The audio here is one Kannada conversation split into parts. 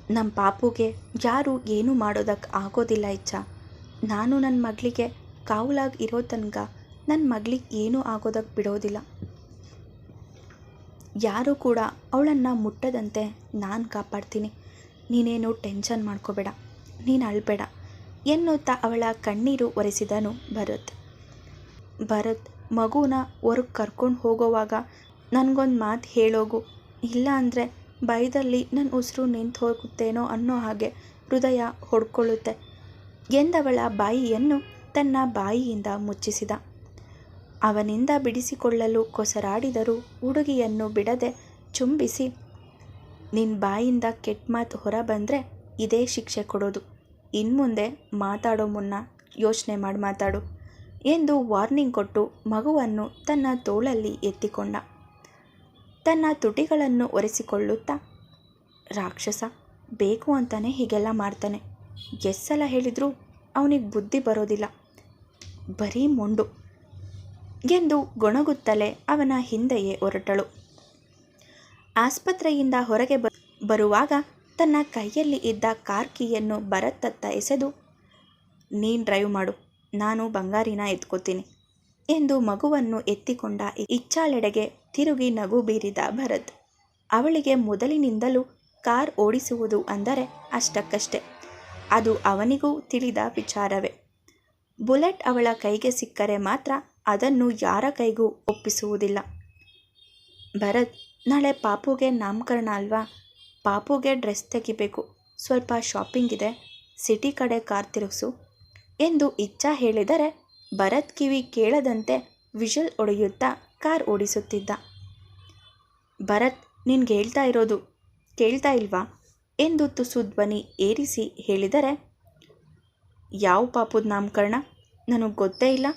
ನಮ್ಮ ಪಾಪುಗೆ ಯಾರೂ ಏನೂ ಮಾಡೋದಕ್ಕೆ ಆಗೋದಿಲ್ಲ ಇಚ್ಛ. ನಾನು ನನ್ನ ಮಗಳಿಗೆ ಕಾವಲಾಗಿ ಇರೋ ತನಕ ನನ್ನ ಮಗಳಿಗೆ ಏನೂ ಆಗೋದಕ್ಕೆ ಬಿಡೋದಿಲ್ಲ. ಯಾರೂ ಕೂಡ ಅವಳನ್ನು ಮುಟ್ಟದಂತೆ ನಾನು ಕಾಪಾಡ್ತೀನಿ. ನೀನೇನು ಟೆನ್ಷನ್ ಮಾಡ್ಕೋಬೇಡ, ನೀನು ಅಳಬೇಡ ಎನ್ನುತ್ತಾ ಅವಳ ಕಣ್ಣೀರು ಒರೆಸಿದನು ಭರತ್. ಭರತ್ ಮಗುನ ಹೊರಗೆ ಕರ್ಕೊಂಡು ಹೋಗೋವಾಗ ನನಗೊಂದು ಮಾತು ಹೇಳೋಗು, ಇಲ್ಲ ಅಂದರೆ ಭಯದಲ್ಲಿ ನನ್ನ ಉಸಿರು ನಿಂತು ಹೋಗುತ್ತೇನೋ ಅನ್ನೋ ಹಾಗೆ ಹೃದಯ ಹೊಡ್ಕೊಳ್ಳುತ್ತೆ ಎಂದವಳ ಬಾಯಿಯನ್ನು ತನ್ನ ಬಾಯಿಯಿಂದ ಮುಚ್ಚಿಸಿದ. ಅವನಿಂದ ಬಿಡಿಸಿಕೊಳ್ಳಲು ಕೊಸರಾಡಿದರೂ ಹುಡುಗಿಯನ್ನು ಬಿಡದೆ ಚುಂಬಿಸಿ, ನಿನ್ನ ಬಾಯಿಂದ ಕೆಟ್ಟ ಮಾತು ಹೊರ ಬಂದರೆ ಇದೇ ಶಿಕ್ಷೆ ಕೊಡೋದು. ಇನ್ಮುಂದೆ ಮಾತಾಡೋ ಮುನ್ನ ಯೋಚನೆ ಮಾಡಿ ಮಾತಾಡು ಎಂದು ವಾರ್ನಿಂಗ್ ಕೊಟ್ಟು ಮಗುವನ್ನು ತನ್ನ ತೋಳಲ್ಲಿ ಎತ್ತಿಕೊಂಡ. ತನ್ನ ತುಟಿಗಳನ್ನು ಒರೆಸಿಕೊಳ್ಳುತ್ತಾ, ರಾಕ್ಷಸ ಬೇಕು ಅಂತಾನೆ ಹೀಗೆಲ್ಲ ಮಾಡ್ತಾನೆ. ಎಷ್ಟು ಸಲ ಹೇಳಿದರೂ ಅವನಿಗೆ ಬುದ್ಧಿ ಬರೋದಿಲ್ಲ, ಬರೀ ಮೊಂಡು ಎಂದು ಗೊಣಗುತ್ತಲೇ ಅವನ ಹಿಂದೆಯೇ ಹೊರಟಳು. ಆಸ್ಪತ್ರೆಯಿಂದ ಹೊರಗೆ ಬರುವಾಗ ತನ್ನ ಕೈಯಲ್ಲಿ ಇದ್ದ ಕಾರ್ ಕೀಯನ್ನು ಭರತ್ತತ್ತ ಎಸೆದು, ನೀನು ಡ್ರೈವ್ ಮಾಡು, ನಾನು ಬಂಗಾರಿನ ಎತ್ಕೋತೀನಿ ಎಂದು ಮಗುವನ್ನು ಎತ್ತಿಕೊಂಡ ಇಚ್ಛಾಳೆಡೆಗೆ ತಿರುಗಿ ನಗು ಬೀರಿದ ಭರತ್. ಅವಳಿಗೆ ಮೊದಲಿನಿಂದಲೂ ಕಾರ್ ಓಡಿಸುವುದು ಅಂದರೆ ಅಷ್ಟಕ್ಕಷ್ಟೇ. ಅದು ಅವನಿಗೂ ತಿಳಿದ ವಿಚಾರವೇ. ಬುಲೆಟ್ ಅವಳ ಕೈಗೆ ಸಿಕ್ಕರೆ ಮಾತ್ರ ಅದನ್ನು ಯಾರ ಕೈಗೂ ಒಪ್ಪಿಸುವುದಿಲ್ಲ. ಭರತ್, ನಾಳೆ ಪಾಪುಗೆ ನಾಮಕರಣ ಅಲ್ವಾ, ಪಾಪುಗೆ ಡ್ರೆಸ್ ತೆಗಿಬೇಕು, ಸ್ವಲ್ಪ ಶಾಪಿಂಗ್ ಇದೆ, ಸಿಟಿ ಕಡೆ ಕಾರ್ ತಿರುಗಿಸು ಎಂದು ಇಚ್ಛಾ ಹೇಳಿದರೆ ಭರತ್ ಕಿವಿ ಕೇಳದಂತೆ ವಿಷಲ್ ಹೊಡೆಯುತ್ತಾ ಕಾರ್ ಓಡಿಸುತ್ತಿದ್ದ. ಭರತ್, ನಿನ್ಗೆ ಹೇಳ್ತಾ ಇರೋದು ಕೇಳ್ತಾ ಇಲ್ವಾ ಎಂದು ತುಸು ಧ್ವನಿ ಏರಿಸಿ ಹೇಳಿದರೆ, ಯಾವ ಪಾಪುದ ನಾಮಕರಣ, ನನಗೆ ಗೊತ್ತೇ ಇಲ್ಲ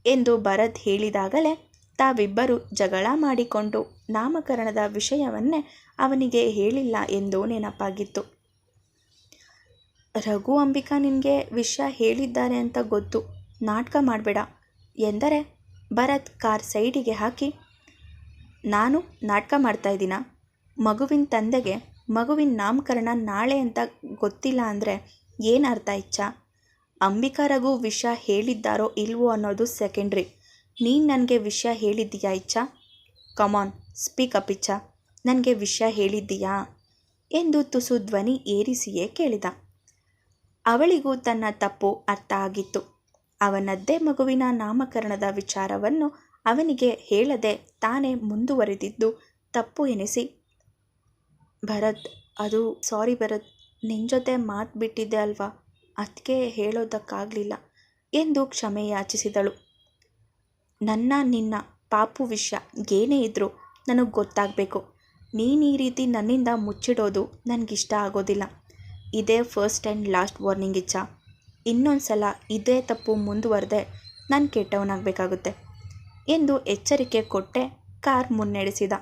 ಎಂದು ಭರತ್ ಹೇಳಿದಾಗಲೇ ತಾವಿಬ್ಬರು ಜಗಳ ಮಾಡಿಕೊಂಡು ನಾಮಕರಣದ ವಿಷಯವನ್ನೇ ಅವನಿಗೆ ಹೇಳಿಲ್ಲ ಎಂದು ನೆನಪಾಗಿತ್ತು. ರಘು ಅಂಬಿಕಾ ನಿನಗೆ ವಿಷಯ ಹೇಳಿದ್ದಾರೆ ಅಂತ ಗೊತ್ತು, ನಾಟಕ ಮಾಡಬೇಡ ಎಂದರೆ ಭರತ್ ಕಾರ್ ಸೈಡಿಗೆ ಹಾಕಿ, ನಾನು ನಾಟಕ ಮಾಡ್ತಾಯಿದ್ದೀನ? ಮಗುವಿನ ತಂದೆಗೆ ಮಗುವಿನ ನಾಮಕರಣ ನಾಳೆ ಅಂತ ಗೊತ್ತಿಲ್ಲ ಅಂದರೆ ಏನು ಅರ್ಥ ಇಚ್ಛಾ? ಅಂಬಿಕಾ ರಘು ವಿಷಯ ಹೇಳಿದ್ದಾರೋ ಇಲ್ವೋ ಅನ್ನೋದು ಸೆಕೆಂಡ್ರಿ. ನೀನು ನನಗೆ ವಿಷಯ ಹೇಳಿದ್ದೀಯಾ ಇಚ್ಛಾ? ಕಮಾನ್ ಸ್ಪೀಕ್ ಅಪ್ ಇಚ್ಛಾ, ನನಗೆ ವಿಷಯ ಹೇಳಿದ್ದೀಯಾ ಎಂದು ತುಸು ಧ್ವನಿ ಏರಿಸಿಯೇ ಕೇಳಿದ. ಅವಳಿಗೂ ತನ್ನ ತಪ್ಪು ಅರ್ಥ ಆಗಿತ್ತು. ಅವನದ್ದೇ ಮಗುವಿನ ನಾಮಕರಣದ ವಿಚಾರವನ್ನು ಅವನಿಗೆ ಹೇಳದೆ ತಾನೇ ಮುಂದುವರೆದಿದ್ದು ತಪ್ಪು ಎನಿಸಿ, ಭರತ್, ಅದು ಸಾರಿ ಭರತ್, ನಿನ್ನ ಜೊತೆ ಮಾತು ಬಿಟ್ಟಿದ್ದೆ ಅಲ್ವಾ, ಅದಕ್ಕೆ ಹೇಳೋದಕ್ಕಾಗಲಿಲ್ಲ ಎಂದು ಕ್ಷಮೆ ಯಾಚಿಸಿದಳು. ನಿನ್ನ ಪಾಪು ವಿಷಯ ಏನೇ ಇದ್ದರೂ ನನಗೆ ಗೊತ್ತಾಗಬೇಕು. ನೀನು ಈ ರೀತಿ ನನ್ನಿಂದ ಮುಚ್ಚಿಡೋದು ನನಗಿಷ್ಟ ಆಗೋದಿಲ್ಲ. ಇದೇ ಫಸ್ಟ್ ಆ್ಯಂಡ್ ಲಾಸ್ಟ್ ವಾರ್ನಿಂಗ್ ಇಚ್ಛಾ. ಇನ್ನೊಂದು ಸಲ ಇದೇ ತಪ್ಪು ಮುಂದುವರೆದೆ ನಾನು ಕೆಟ್ಟವನಾಗಬೇಕಾಗುತ್ತೆ ಎಂದು ಎಚ್ಚರಿಕೆ ಕೊಟ್ಟೆ ಕಾರ್ ಮುನ್ನಡೆಸಿದ.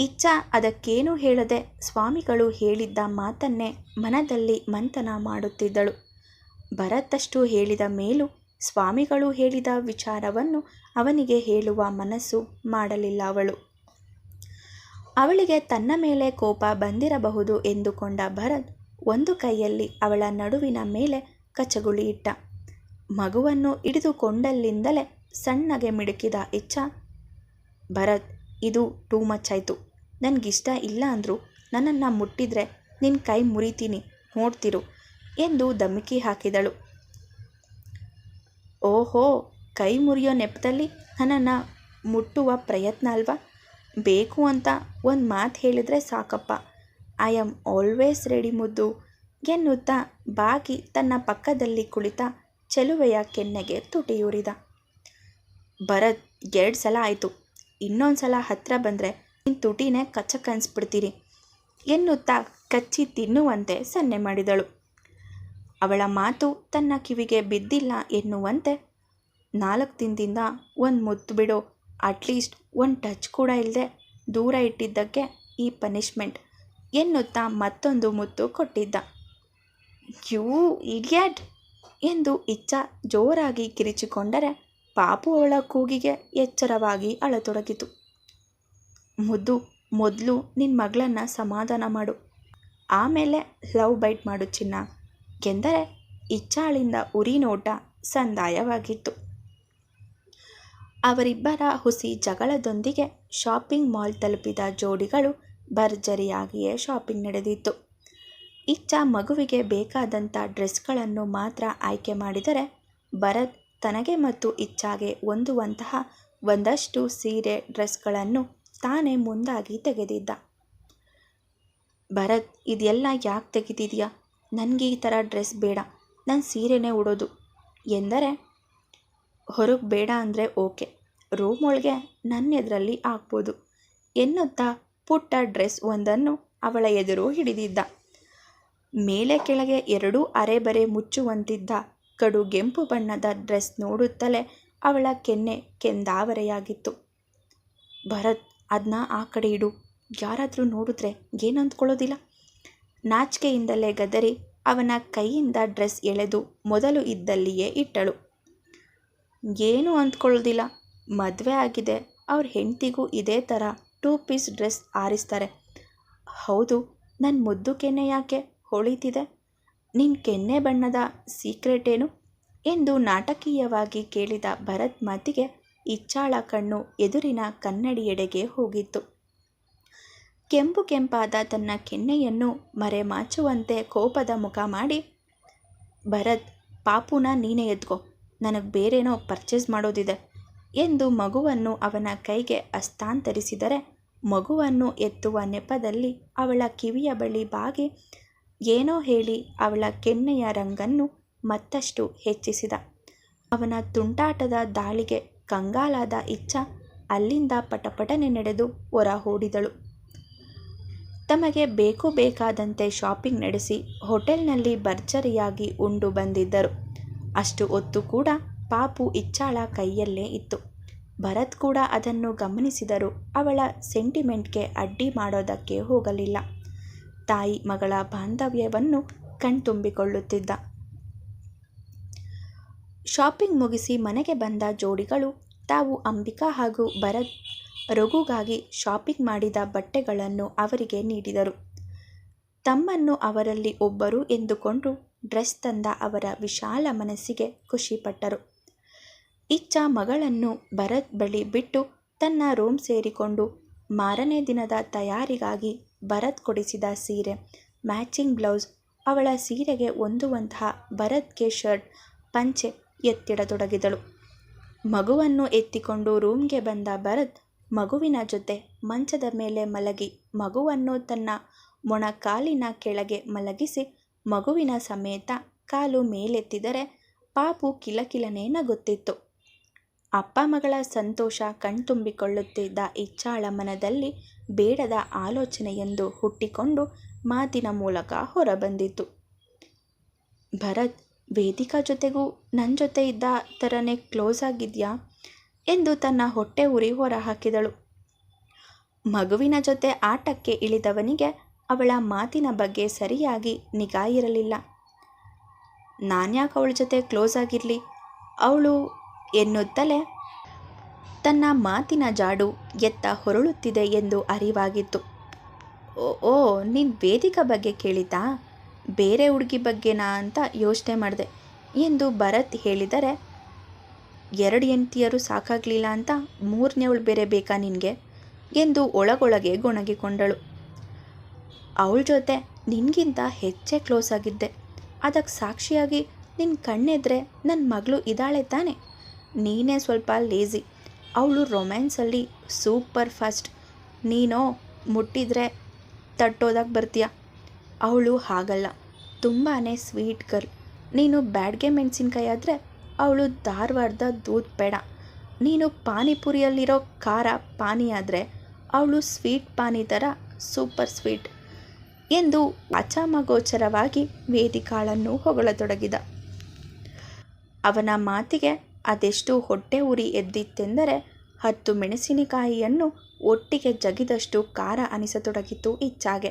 ಇಚ್ಛಾ ಅದಕ್ಕೇನೂ ಹೇಳದೆ ಸ್ವಾಮಿಗಳು ಹೇಳಿದ್ದ ಮಾತನ್ನೇ ಮನದಲ್ಲಿ ಮಂಥನ ಮಾಡುತ್ತಿದ್ದಳು. ಭರತಷ್ಟು ಹೇಳಿದ ಮೇಲೂ ಸ್ವಾಮಿಗಳು ಹೇಳಿದ ವಿಚಾರವನ್ನು ಅವನಿಗೆ ಹೇಳುವ ಮನಸ್ಸು ಮಾಡಲಿಲ್ಲ ಅವಳು. ಅವಳಿಗೆ ತನ್ನ ಮೇಲೆ ಕೋಪ ಬಂದಿರಬಹುದು ಎಂದುಕೊಂಡ ಭರತ್ ಒಂದು ಕೈಯಲ್ಲಿ ಅವಳ ನಡುವಿನ ಮೇಲೆ ಕಚಗುಳಿ ಇಟ್ಟ. ಮಗುವನ್ನು ಹಿಡಿದುಕೊಂಡಲ್ಲಿಂದಲೇ ಸಣ್ಣಗೆ ಮಿಡುಕಿದ ಇಚ್ಛಾ, ಭರತ್, ಇದು ಟೂ ಮಚ್ ಆಯಿತು. ನನಗಿಷ್ಟ ಇಲ್ಲ ಅಂದರೂ ನನ್ನನ್ನು ಮುಟ್ಟಿದ್ರೆ ನಿನ್ನ ಕೈ ಮುರಿತೀನಿ, ನೋಡ್ತಿರು ಎಂದು ಧಮಕಿ ಹಾಕಿದಳು. ಓಹೋ, ಕೈ ಮುರಿಯೋ ನೆಪದಲ್ಲಿ ನನ್ನನ್ನು ಮುಟ್ಟುವ ಪ್ರಯತ್ನ ಅಲ್ವಾ? ಬೇಕು ಅಂತ ಒಂದು ಮಾತು ಹೇಳಿದರೆ ಸಾಕಪ್ಪ, ಐ ಆಮ್ ಆಲ್ವೇಸ್ ರೆಡಿ ಮುದ್ದು ಎನ್ನುತ್ತಾ ಬಾಗಿ ತನ್ನ ಪಕ್ಕದಲ್ಲಿ ಕುಳಿತ ಚೆಲುವೆಯ ಕೆನ್ನೆಗೆ ತುಟಿಯೂರಿದ. ಭರತ್, 2 ಸಲ ಆಯಿತು, ಇನ್ನೊಂದು ಸಲ ಹತ್ತಿರ ಬಂದರೆ ನಿನ್ನ ತುಟಿನೇ ಕಚ್ಚಕನ್ಸ್ಬಿಡ್ತೀರಿ ಎನ್ನುತ್ತಾ ಕಚ್ಚಿ ತಿನ್ನುವಂತೆ ಸನ್ನೆ ಮಾಡಿದಳು. ಅವಳ ಮಾತು ತನ್ನ ಕಿವಿಗೆ ಬಿದ್ದಿಲ್ಲ ಎನ್ನುವಂತೆ, 4 ದಿನದಿಂದ ಒಂದು ಮುತ್ತು ಬಿಡೋ, ಅಟ್ಲೀಸ್ಟ್ ಒಂದು ಟಚ್ ಕೂಡ ಇಲ್ಲದೆ ದೂರ ಇಟ್ಟಿದ್ದಕ್ಕೆ ಈ ಪನಿಷ್ಮೆಂಟ್ ಎನ್ನುತ್ತಾ ಮತ್ತೊಂದು ಮುತ್ತು ಕೊಟ್ಟಿದ್ದ. ಯೂ ಇಡಿಯಟ್ ಎಂದು ಇಚ್ಛಾ ಜೋರಾಗಿ ಕಿರಿಚಿಕೊಂಡರೆ ಪಾಪು ಅವಳ ಕೂಗಿಗೆ ಎಚ್ಚರವಾಗಿ ಅಳತೊಡಗಿತು. ಮುದ್ದು, ಮೊದಲು ನಿನ್ನ ಮಗಳನ್ನು ಸಮಾಧಾನ ಮಾಡು. ಆಮೇಲೆ ಲವ್ ಬೈಟ್ ಮಾಡು ಚಿನ್ನ ಎಂದರೆ ಇಚ್ಛಾಳಿಂದ ಉರಿ ನೋಟ ಸಂದಾಯವಾಗಿತ್ತು. ಅವರಿಬ್ಬರ ಹುಸಿ ಜಗಳದೊಂದಿಗೆ ಶಾಪಿಂಗ್ ಮಾಲ್ ತಲುಪಿದ ಜೋಡಿಗಳು ಭರ್ಜರಿಯಾಗಿಯೇ ಶಾಪಿಂಗ್ ನಡೆದಿತ್ತು. ಇಚ್ಛಾ ಮಗುವಿಗೆ ಬೇಕಾದಂಥ ಡ್ರೆಸ್ಗಳನ್ನು ಮಾತ್ರ ಆಯ್ಕೆ ಮಾಡಿದರೆ ಭರತ್ ತನಗೆ ಮತ್ತು ಇಚ್ಛಾಗೆ ಹೊಂದುವಂತಹ ಒಂದಷ್ಟು ಸೀರೆ ಡ್ರೆಸ್ಗಳನ್ನು ತಾನೇ ಮುಂದಾಗಿ ತೆಗೆದಿದ್ದ. ಭರತ್, ಇದೆಲ್ಲ ಯಾಕೆ ತೆಗೆದಿದೆಯಾ? ನನಗೆ ಈ ಥರ ಡ್ರೆಸ್ ಬೇಡ, ನಾನು ಸೀರೆನೇ ಉಡೋದು ಎಂದರೆ, ಹೊರಗೆ ಬೇಡ ಅಂದರೆ ಓಕೆ, ರೂಮ್ ಒಳಗೆ ನನ್ನ ಎದುರಲ್ಲಿ ಆಗ್ಬೋದು ಎನ್ನುತ್ತಾ ಪುಟ್ಟ ಡ್ರೆಸ್ ಒಂದನ್ನು ಅವಳ ಎದುರು ಹಿಡಿದಿದ್ದ. ಮೇಲೆ ಕೆಳಗೆ ಎರಡೂ ಅರೆಬರೆ ಮುಚ್ಚುವಂತಿದ್ದ ಕಡುಗೆಂಪು ಬಣ್ಣದ ಡ್ರೆಸ್ ನೋಡುತ್ತಲೇ ಅವಳ ಕೆನ್ನೆ ಕೆಂದಾವರೆಯಾಗಿತ್ತು. ಭರತ್, ಅದನ್ನ ಆ ಕಡೆ ಇಡು, ಯಾರಾದರೂ ನೋಡಿದ್ರೆ ಏನು ಅಂದ್ಕೊಳ್ಳೋದಿಲ್ಲ. ನಾಚಿಕೆಯಿಂದಲೇ ಗದರಿ ಅವನ ಕೈಯಿಂದ ಡ್ರೆಸ್ ಎಳೆದು ಮೊದಲು ಇದ್ದಲ್ಲಿಯೇ ಇಟ್ಟಳು. ಏನೂ ಅಂದ್ಕೊಳ್ಳೋದಿಲ್ಲ, ಮದುವೆ ಆಗಿದೆ, ಅವ್ರ ಹೆಂಡತಿಗೂ ಇದೇ ಥರ 2 ಪೀಸ್ ಡ್ರೆಸ್ ಆರಿಸ್ತಾರೆ. ಹೌದು, ನನ್ನ ಮುದ್ದು ಕೆನ್ನೆ ಯಾಕೆ ಹೊಳಿತಿದೆ? ನಿನ್ನ ಕೆನ್ನೆ ಬಣ್ಣದ ಸೀಕ್ರೆಟ್ ಏನು ಎಂದು ನಾಟಕೀಯವಾಗಿ ಕೇಳಿದ ಭರತ್ ಮಾತಿಗೆ ಇಚ್ಛಾಳ ಕಣ್ಣು ಎದುರಿನ ಕನ್ನಡಿಯೆಡೆಗೆ ಹೋಗಿತ್ತು. ಕೆಂಪು ಕೆಂಪಾದ ತನ್ನ ಕೆನ್ನೆಯನ್ನು ಮರೆಮಾಚುವಂತೆ ಕೋಪದ ಮುಖ ಮಾಡಿ, ಭರತ್, ಪಾಪುನ ನೀನೇ ಎತ್ಕೋ, ನನಗೆ ಬೇರೇನೋ ಪರ್ಚೇಸ್ ಮಾಡೋದಿದೆ ಎಂದು ಮಗುವನ್ನು ಅವನ ಕೈಗೆ ಹಸ್ತಾಂತರಿಸಿದರೆ, ಮಗುವನ್ನು ಎತ್ತುವ ನೆಪದಲ್ಲಿ ಅವಳ ಕಿವಿಯ ಬಳಿ ಬಾಗಿ ಏನೋ ಹೇಳಿ ಅವಳ ಕೆನ್ನೆಯ ರಂಗನ್ನು ಮತ್ತಷ್ಟು ಹೆಚ್ಚಿಸಿದ. ಅವನ ತುಂಟಾಟದ ದಾಳಿಗೆ ಕಂಗಾಲಾದ ಇಚ್ಛಾ ಅಲ್ಲಿಂದ ಪಟಪಟನೆ ನಡೆದು ಹೊರ ಓಡಿದಳು. ತಮಗೆ ಬೇಕಾದಂತೆ ಶಾಪಿಂಗ್ ನಡೆಸಿ ಹೋಟೆಲ್ನಲ್ಲಿ ಭರ್ಜರಿಯಾಗಿ ಉಂಡು ಬಂದಿದ್ದರು. ಅಷ್ಟು ಹೊತ್ತು ಕೂಡ ಪಾಪು ಇಚ್ಛಾಳ ಕೈಯಲ್ಲೇ ಇತ್ತು. ಭರತ್ ಕೂಡ ಅದನ್ನು ಗಮನಿಸಿದರೂ ಅವಳ ಸೆಂಟಿಮೆಂಟ್ಗೆ ಅಡ್ಡಿ ಮಾಡೋದಕ್ಕೆ ಹೋಗಲಿಲ್ಲ. ತಾಯಿ ಮಗಳ ಬಾಂಧವ್ಯವನ್ನು ಕಣ್ತುಂಬಿಕೊಳ್ಳುತ್ತಿದ್ದ. ಶಾಪಿಂಗ್ ಮುಗಿಸಿ ಮನೆಗೆ ಬಂದ ಜೋಡಿಗಳು ತಾವು ಅಂಬಿಕಾ ಹಾಗೂ ಭರತ್ ರಘುಗಾಗಿ ಶಾಪಿಂಗ್ ಮಾಡಿದ ಬಟ್ಟೆಗಳನ್ನು ಅವರಿಗೆ ನೀಡಿದರು. ತಮ್ಮನ್ನು ಅವರಲ್ಲಿ ಒಬ್ಬರು ಎಂದುಕೊಂಡು ಡ್ರೆಸ್ ತಂದ ಅವರ ವಿಶಾಲ ಮನಸ್ಸಿಗೆ ಖುಷಿಪಟ್ಟರು. ಇಚ್ಛಾ ಮಗಳನ್ನು ಭರತ್ ಬಳಿ ಬಿಟ್ಟು ತನ್ನ ರೂಮ್ ಸೇರಿಕೊಂಡು ಮಾರನೇ ದಿನದ ತಯಾರಿಗಾಗಿ ಭರತ್ ಕೊಡಿಸಿದ ಸೀರೆ, ಮ್ಯಾಚಿಂಗ್ ಬ್ಲೌಸ್, ಅವಳ ಸೀರೆಗೆ ಹೊಂದುವಂತಹ ಭರತ್ಗೆ ಶರ್ಟ್, ಪಂಚೆ ಎತ್ತಿಡತೊಡಗಿದಳು. ಮಗುವನ್ನು ಎತ್ತಿಕೊಂಡು ರೂಮ್ಗೆ ಬಂದ ಭರತ್ ಮಗುವಿನ ಜೊತೆ ಮಂಚದ ಮೇಲೆ ಮಲಗಿ ಮಗುವನ್ನು ತನ್ನ ಮೊಣಕಾಲಿನ ಕೆಳಗೆ ಮಲಗಿಸಿ ಮಗುವಿನ ಸಮೇತ ಕಾಲು ಮೇಲೆತ್ತಿದರೆ ಪಾಪು ಕಿಲಕಿಲನೆ ನಗುತ್ತಿತ್ತು. ಅಪ್ಪ ಮಗಳ ಸಂತೋಷ ಕಣ್ತುಂಬಿಕೊಳ್ಳುತ್ತಿದ್ದ ಇಚ್ಛಾಳ ಮನದಲ್ಲಿ ಬೇಡದ ಆಲೋಚನೆಯೊಂದು ಹುಟ್ಟಿಕೊಂಡು ಮಾತಿನ ಮೂಲಕ ಹೊರಬಂದಿತು. ಭರತ್, ವೇದಿಕಾ ಜೊತೆಗೂ ನನ್ನ ಜೊತೆ ಇದ್ದ ಥರನೇ ಕ್ಲೋಸ್ ಆಗಿದೆಯಾ ಎಂದು ತನ್ನ ಹೊಟ್ಟೆ ಉರಿ ಹೊರಹಾಕಿದಳು. ಮಗುವಿನ ಜೊತೆ ಆಟಕ್ಕೆ ಇಳಿದವನಿಗೆ ಅವಳ ಮಾತಿನ ಬಗ್ಗೆ ಸರಿಯಾಗಿ ನಿಗಾ ಇರಲಿಲ್ಲ. ನಾನ್ಯಾಕೆ ಅವಳ ಜೊತೆ ಕ್ಲೋಸ್ ಆಗಿರಲಿ, ಅವಳು ಎನ್ನುತ್ತಲೇ ತನ್ನ ಮಾತಿನ ಜಾಡು ಎತ್ತ ಹೊರಳುತ್ತಿದೆ ಎಂದು ಅರಿವಾಗಿತ್ತು. ಓ, ನೀನು ವೇದಿಕಾ ಬಗ್ಗೆ ಕೇಳಿತಾ? ಬೇರೆ ಹುಡುಗಿ ಬಗ್ಗೆನಾ ಅಂತ ಯೋಚನೆ ಮಾಡಿದೆ ಎಂದು ಭರತ್ ಹೇಳಿದರೆ, 2 ಹೆಂಡತಿಯರು ಸಾಕಾಗಲಿಲ್ಲ ಅಂತ 3ನೇವಳು ಬೇರೆ ಬೇಕಾ ನಿನಗೆ ಎಂದು ಒಳಗೊಳಗೆ ಗೊಣಗಿಕೊಂಡಳು. ಅವಳ ಜೊತೆ ನಿನಗಿಂತ ಹೆಚ್ಚೇ ಕ್ಲೋಸ್ ಆಗಿದ್ದೆ, ಅದಕ್ಕೆ ಸಾಕ್ಷಿಯಾಗಿ ನಿನ್ನ ಕಣ್ಣೆದ್ರೆ ನನ್ನ ಮಗಳು ಇದ್ದಾಳೆ ತಾನೆ. ನೀನೇ ಸ್ವಲ್ಪ ಲೇಜಿ, ಅವಳು ರೊಮ್ಯಾನ್ಸಲ್ಲಿ ಸೂಪರ್ ಫಾಸ್ಟ್, ನೀನೋ ಮುಟ್ಟಿದ್ರೆ ತಟ್ಟೋದಕ್ಕೆ ಬರ್ತೀಯ. ಅವಳು ಹಾಗಲ್ಲ, ತುಂಬಾ ಸ್ವೀಟ್ ಗರ್ಲ್. ನೀನು ಬ್ಯಾಡ್ಗೆ ಮೆಣಸಿನ್ಕಾಯಿ ಆದರೆ ಅವಳು ಧಾರವಾಡದ ದೂದ್ ಪೇಡ. ನೀನು ಪಾನಿಪುರಿಯಲ್ಲಿರೋ ಖಾರ ಪಾನಿ ಆದರೆ ಅವಳು ಸ್ವೀಟ್ ಪಾನಿ ಥರ ಸೂಪರ್ ಸ್ವೀಟ್ ಎಂದು ಅಚಾಮಗೋಚರವಾಗಿ ವೇದಿಕಾಳನ್ನು ಹೊಗಳತೊಡಗಿದ. ಅವನ ಮಾತಿಗೆ ಅದೆಷ್ಟು ಹೊಟ್ಟೆ ಉರಿ ಎದ್ದಿತ್ತೆಂದರೆ 10 ಮೆಣಸಿನಕಾಯಿಯನ್ನು ಒಟ್ಟಿಗೆ ಜಗಿದಷ್ಟು ಖಾರ ಅನಿಸತೊಡಗಿತು ಇಚ್ಛಾಗೆ.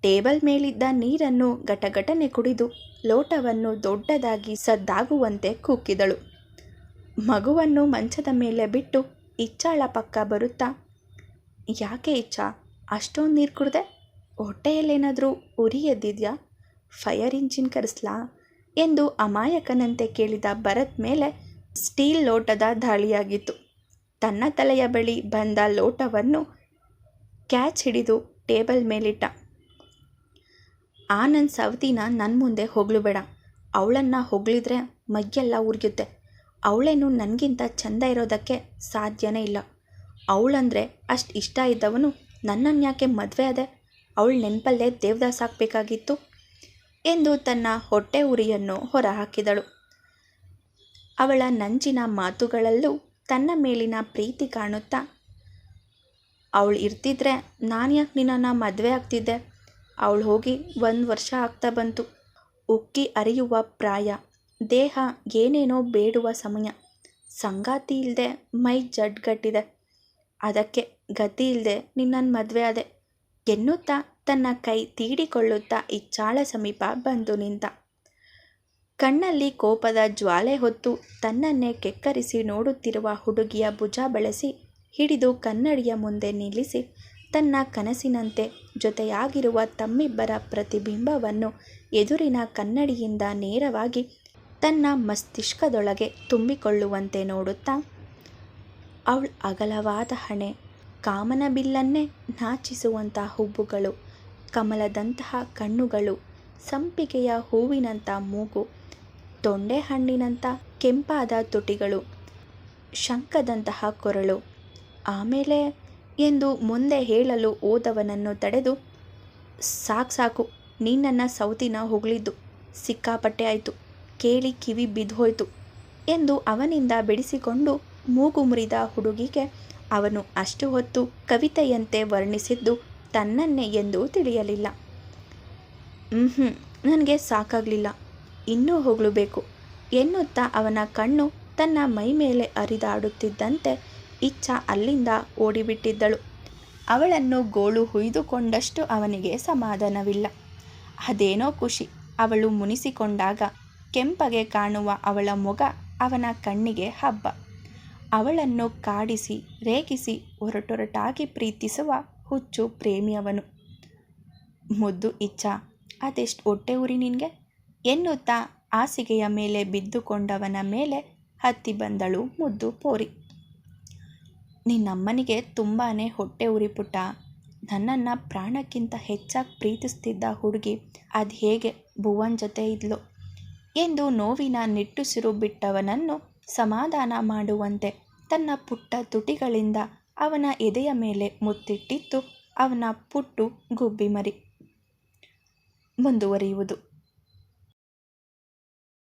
ಟೇಬಲ್ ಮೇಲಿದ್ದ ನೀರನ್ನು ಗಟಗಟನೆ ಕುಡಿದು ಲೋಟವನ್ನು ದೊಡ್ಡದಾಗಿ ಸದ್ದಾಗುವಂತೆ ಕುಕ್ಕಿದಳು. ಮಗುವನ್ನು ಮಂಚದ ಮೇಲೆ ಬಿಟ್ಟು ಇಚ್ಛಾಳ ಪಕ್ಕ ಬರುತ್ತಾ, ಯಾಕೆ ಇಚ್ಛಾ ಅಷ್ಟೊಂದು ನೀರು ಕುಡ್ದೆ ಹೊಟ್ಟೆಯಲ್ಲೇನಾದರೂ ಉರಿ ಎದ್ದಿದ್ಯಾ? ಫೈರ್ ಇಂಜಿನ್ ಕರೆಸ್ಲಾ ಎಂದು ಅಮಾಯಕನಂತೆ ಕೇಳಿದ ಭರತ್ ಮೇಲೆ ಸ್ಟೀಲ್ ಲೋಟದ ದಾಳಿಯಾಗಿತ್ತು. ತನ್ನ ತಲೆಯ ಬಳಿ ಬಂದ ಲೋಟವನ್ನು ಕ್ಯಾಚ್ ಹಿಡಿದು ಟೇಬಲ್ ಮೇಲಿಟ್ಟ. ನನ್ನ ಸವತಿನ ನನ್ನ ಮುಂದೆ ಹೊಗಳುಬೇಡ. ಅವಳನ್ನು ಹೊಗಳಿದ್ರೆ ಮೈಯೆಲ್ಲ ಉರಿಯುತ್ತೆ. ಅವಳೇನು ನನಗಿಂತ ಚೆಂದ ಇರೋದಕ್ಕೆ ಸಾಧ್ಯನೇ ಇಲ್ಲ. ಅವಳಂದರೆ ಅಷ್ಟು ಇಷ್ಟ ಇದ್ದವನು ನನ್ನನ್ನು ಯಾಕೆ ಮದುವೆ ಆದೆ? ಅವಳ ನೆನಪಲ್ಲೇ ದೇವದಾಸ್ ಹಾಕಬೇಕಾಗಿತ್ತು ಎಂದು ತನ್ನ ಹೊಟ್ಟೆ ಉರಿಯನ್ನು ಹೊರಹಾಕಿದಳು. ಅವಳ ನಂಜಿನ ಮಾತುಗಳಲ್ಲೂ ತನ್ನ ಮೇಲಿನ ಪ್ರೀತಿ ಕಾಣುತ್ತಾ, ಅವಳು ಇರ್ತಿದ್ರೆ ನಾನು ಯಾಕೆ ನಿನ್ನನ್ನು ಮದುವೆ ಆಗ್ತಿದ್ದೆ? ಅವಳು ಹೋಗಿ 1 ವರ್ಷ ಆಗ್ತಾ ಬಂತು. ಉಕ್ಕಿ ಅರಿಯುವ ಪ್ರಾಯ, ದೇಹ ಏನೇನೋ ಬೇಡುವ ಸಮಯ. ಸಂಗಾತಿ ಇಲ್ಲದೆ ಮೈ ಜಡ್ಗಟ್ಟಿದೆ. ಅದಕ್ಕೆ ಗತಿ ಇಲ್ಲದೆ ನಿನ್ನನ್ನು ಮದುವೆ ಆದೆ ಎನ್ನುತ್ತಾ ತನ್ನ ಕೈ ತೀಡಿಕೊಳ್ಳುತ್ತಾ ಇಚ್ಛಾಳ ಸಮೀಪ ಬಂದು ನಿಂತ. ಕಣ್ಣಲ್ಲಿ ಕೋಪದ ಜ್ವಾಲೆ ಹೊತ್ತು ತನ್ನನ್ನೇ ಕೆಕ್ಕರಿಸಿ ನೋಡುತ್ತಿರುವ ಹುಡುಗಿಯ ಭುಜ ಬಳಸಿ ಹಿಡಿದು ಕನ್ನಡಿಯ ಮುಂದೆ ನಿಲ್ಲಿಸಿ ತನ್ನ ಕನಸಿನಂತೆ ಜೊತೆಯಾಗಿರುವ ತಮ್ಮಿಬ್ಬರ ಪ್ರತಿಬಿಂಬವನ್ನು ಎದುರಿನ ಕನ್ನಡಿಯಿಂದ ನೇರವಾಗಿ ತನ್ನ ಮಸ್ತಿಷ್ಕದೊಳಗೆ ತುಂಬಿಕೊಳ್ಳುವಂತೆ ನೋಡುತ್ತಾ, ಅವಳ ಅಗಲವಾದ ಹಣೆ, ಕಾಮನ ಬಿಲ್ಲನ್ನೇ ನಾಚಿಸುವಂಥ ಹುಬ್ಬುಗಳು, ಕಮಲದಂತಹ ಕಣ್ಣುಗಳು, ಸಂಪಿಗೆಯ ಹೂವಿನಂಥ ಮೂಗು, ತೊಂಡೆಹಣ್ಣಿನಂಥ ಕೆಂಪಾದ ತುಟಿಗಳು, ಶಂಖದಂತಹ ಕೊರಳು, ಆಮೇಲೆ ಎಂದು ಮುಂದೆ ಹೇಳಲು ಹೋದವನನ್ನು ತಡೆದು, ಸಾಕು, ನೀನು ನನ್ನ ಸೌತಿನ ಹೊಗಳಿದ್ದು ಸಿಕ್ಕಾಪಟ್ಟೆ ಆಯಿತು, ಕೇಳಿ ಕಿವಿ ಬಿದ್ದೋಯ್ತು ಎಂದು ಅವನಿಂದ ಬಿಡಿಸಿಕೊಂಡು ಮೂಗು ಮುರಿದ ಹುಡುಗಿಗೆ ಅವನು ಅಷ್ಟು ಹೊತ್ತು ಕವಿತೆಯಂತೆ ವರ್ಣಿಸಿದ್ದು ತನ್ನನ್ನೇ ಎಂದು ತಿಳಿಯಲಿಲ್ಲ. ನನಗೆ ಸಾಕಾಗಲಿಲ್ಲ, ಇನ್ನೂ ಹೊಗಳಬೇಕು ಎನ್ನುತ್ತಾ ಅವನ ಕಣ್ಣು ತನ್ನ ಮೈ ಮೇಲೆ ಹರಿದಾಡುತ್ತಿದ್ದಂತೆ ಇಚ್ಛಾ ಅಲ್ಲಿಂದ ಓಡಿಬಿಟ್ಟಿದ್ದಳು. ಅವಳನ್ನು ಗೋಳು ಹುಯ್ದುಕೊಂಡಷ್ಟು ಅವನಿಗೆ ಸಮಾಧಾನವಿಲ್ಲ. ಅದೇನೋ ಖುಷಿ. ಅವಳು ಮುನಿಸಿಕೊಂಡಾಗ ಕೆಂಪಗೆ ಕಾಣುವ ಅವಳ ಮೊಗ ಅವನ ಕಣ್ಣಿಗೆ ಹಬ್ಬ. ಅವಳನ್ನು ಕಾಡಿಸಿ ರೇಗಿಸಿ ಒರಟೊರಟಾಗಿ ಪ್ರೀತಿಸುವ ಹುಚ್ಚು ಪ್ರೇಮಿಯವನು. ಮುದ್ದು ಇಚ್ಛಾ, ಅದೆಷ್ಟು ಹೊಟ್ಟೆ ಉರಿ ನಿನಗೆ ಎನ್ನುತ್ತಾ ಹಾಸಿಗೆಯ ಮೇಲೆ ಬಿದ್ದುಕೊಂಡವನ ಮೇಲೆ ಹತ್ತಿ ಬಂದಳು ಮುದ್ದು ಪೋರಿ. ನಿನ್ನಮ್ಮನಿಗೆ ತುಂಬಾ ಹೊಟ್ಟೆ ಉರಿ ಪುಟ್ಟ. ನನ್ನನ್ನು ಪ್ರಾಣಕ್ಕಿಂತ ಹೆಚ್ಚಾಗಿ ಪ್ರೀತಿಸ್ತಿದ್ದ ಹುಡುಗಿ ಅದು ಹೇಗೆ ಭುವನ್ ಜೊತೆ ಇದ್ಲು ಎಂದು ನೋವಿನ ನಿಟ್ಟುಸಿರು ಬಿಟ್ಟವನನ್ನು ಸಮಾಧಾನ ಮಾಡುವಂತೆ ತನ್ನ ಪುಟ್ಟ ತುಟಿಗಳಿಂದ ಅವನ ಎದೆಯ ಮೇಲೆ ಮುತ್ತಿಟ್ಟಿತ್ತು ಅವನ ಪುಟ್ಟು ಗುಬ್ಬಿಮರಿ. ಮುಂದುವರಿಯುವುದು.